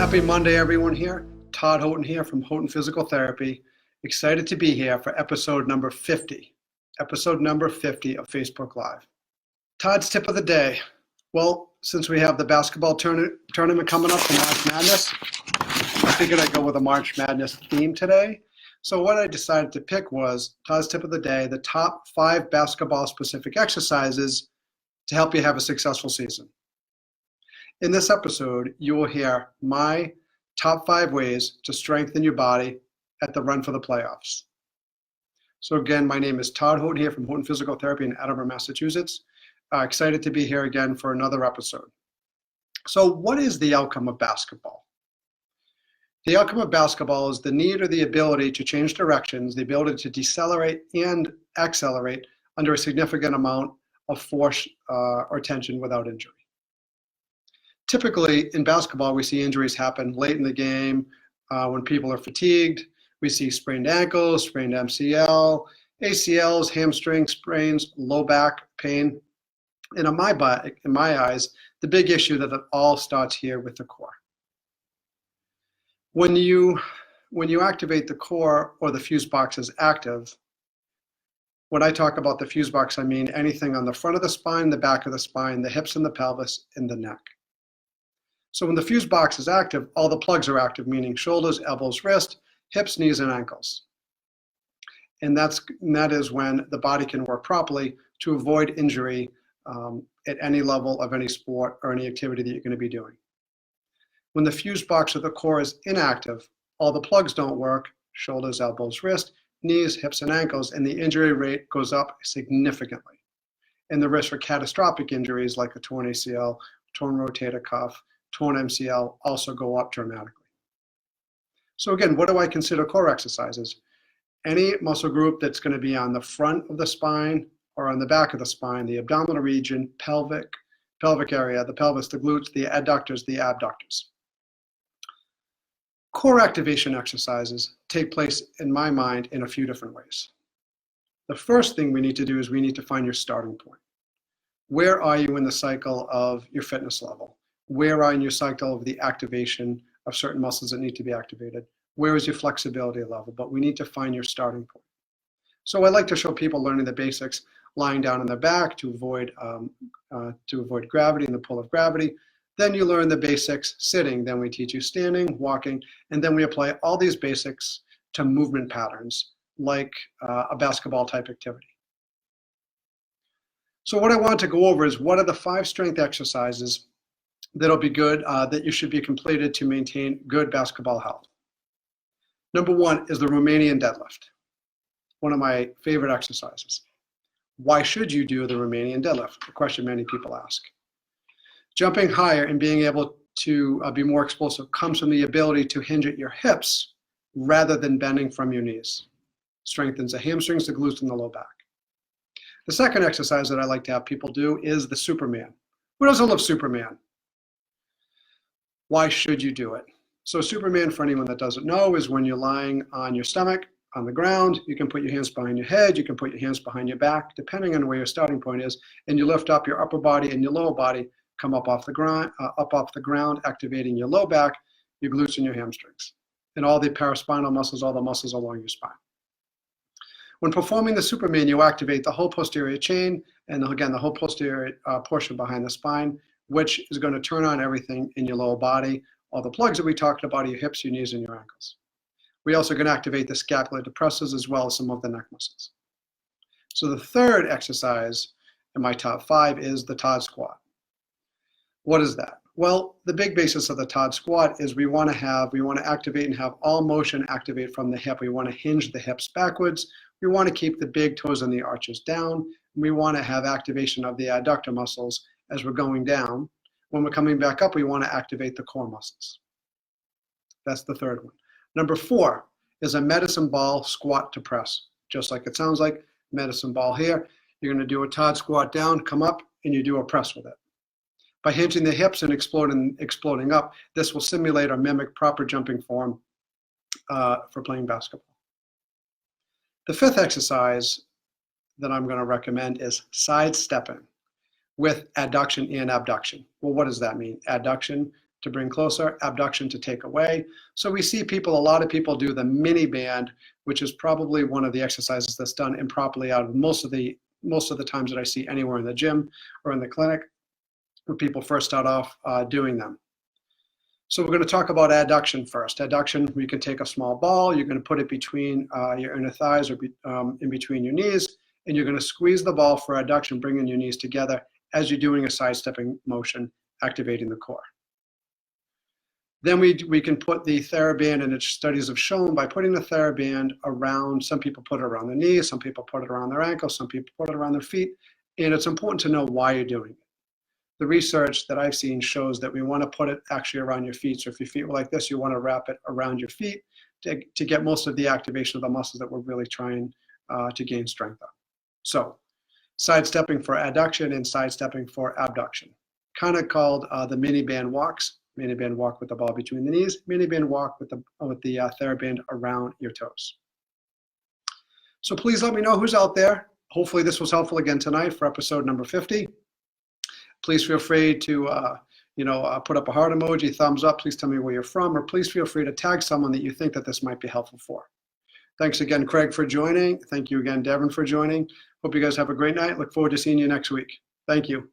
Happy Monday, everyone here. Todd Houghton here from Houghton Physical Therapy. Excited to be here for episode number 50. Episode number 50 of Facebook Live. Todd's tip of the day. Well, since we have the basketball tournament coming up for March Madness, I figured I'd go with a March Madness theme today. So what I decided to pick was Todd's tip of the day, the top 5 basketball-specific exercises to help you have a successful season. In this episode, you will hear my top 5 ways to strengthen your body at the run for the playoffs. So again, my name is Todd Houghton here from Houghton Physical Therapy in Attleboro, Massachusetts. Excited to be here again for another episode. So what is the outcome of basketball? The outcome of basketball is the need or the ability to change directions, the ability to decelerate and accelerate under a significant amount of force or tension without injury. Typically, in basketball, we see injuries happen late in the game when people are fatigued. We see sprained ankles, sprained MCL, ACLs, hamstring sprains, low back pain. And in my eyes, the big issue that it all starts here with the core. When you activate the core or the fuse box is active, when I talk about the fuse box, I mean anything on the front of the spine, the back of the spine, the hips and the pelvis, and the neck. So when the fuse box is active, all the plugs are active, meaning shoulders, elbows, wrist, hips, knees, and ankles. And that is when the body can work properly to avoid injury at any level of any sport or any activity that you're going to be doing. When the fuse box of the core is inactive, all the plugs don't work, shoulders, elbows, wrist, knees, hips, and ankles, and the injury rate goes up significantly. And the risk for catastrophic injuries like a torn ACL, torn rotator cuff, torn MCL also go up dramatically. So again, what do I consider core exercises? Any muscle group that's going to be on the front of the spine or on the back of the spine, the abdominal region, pelvic area, the pelvis, the glutes, the adductors, the abductors. Core activation exercises take place, in my mind, in a few different ways. The first thing we need to do is we need to find your starting point. Where are you in the cycle of your fitness level? Where are you in your cycle of the activation of certain muscles that need to be activated? Where is your flexibility level? But we need to find your starting point. So I like to show people learning the basics, lying down on their back to avoid gravity and the pull of gravity. Then you learn the basics sitting. Then we teach you standing, walking, and then we apply all these basics to movement patterns like a basketball type activity. So what I want to go over is what are the 5 strength exercises that'll be good, that you should be completed to maintain good basketball health. Number 1 is the Romanian deadlift, one of my favorite exercises. Why should you do the Romanian deadlift? A question many people ask. Jumping higher and being able to be more explosive comes from the ability to hinge at your hips rather than bending from your knees. Strengthens the hamstrings, the glutes, and the low back. The second exercise that I like to have people do is the Superman. Who doesn't love Superman? Why should you do it? So Superman, for anyone that doesn't know, is when you're lying on your stomach on the ground. You can put your hands behind your head. You can put your hands behind your back, depending on where your starting point is. And you lift up your upper body and your lower body, come up off the ground, activating your low back, your glutes, and your hamstrings, and all the paraspinal muscles, all the muscles along your spine. When performing the Superman, you activate the whole posterior chain, and again, the whole posterior portion behind the spine, which is going to turn on everything in your lower body. All the plugs that we talked about are your hips, your knees, and your ankles. We also can activate the scapular depressors as well as some of the neck muscles. So the third exercise in my top 5 is the Todd squat. What is that? Well, the big basis of the Todd squat is we want to activate and have all motion activate from the hip. We want to hinge the hips backwards. We want to keep the big toes and the arches down. We want to have activation of the adductor muscles as we're going down. When we're coming back up, we want to activate the core muscles. That's the third one. Number 4 is a medicine ball squat to press. Just like it sounds like, medicine ball here. You're going to do a Todd squat down, come up, and you do a press with it. By hinging the hips and exploding up, this will simulate or mimic proper jumping form for playing basketball. The 5th exercise that I'm going to recommend is side stepping with adduction and abduction. Well, what does that mean? Adduction to bring closer, abduction to take away. So we see people, a lot of people do the mini band, which is probably one of the exercises that's done improperly out of most of the times that I see anywhere in the gym or in the clinic when people first start off doing them. So we're going to talk about adduction first. Adduction, we can take a small ball, you're going to put it between your inner thighs or in between your knees, and you're going to squeeze the ball for adduction, bringing your knees together as you're doing a sidestepping motion, activating the core. Then we can put the TheraBand, and its studies have shown by putting the TheraBand around, some people put it around their knees, some people put it around their ankles, some people put it around their feet, and it's important to know why you're doing it. The research that I've seen shows that we want to put it actually around your feet. So if your feet were like this, you want to wrap it around your feet to get most of the activation of the muscles that we're really trying to gain strength on. So sidestepping for adduction and sidestepping for abduction. Kind of called the mini band walks. Mini band walk with the ball between the knees. Mini band walk with the TheraBand around your toes. So please let me know who's out there. Hopefully this was helpful again tonight for episode number 50. Please feel free to put up a heart emoji, thumbs up. Please tell me where you're from, or please feel free to tag someone that you think that this might be helpful for. Thanks again, Craig, for joining. Thank you again, Devin, for joining. Hope you guys have a great night. Look forward to seeing you next week. Thank you.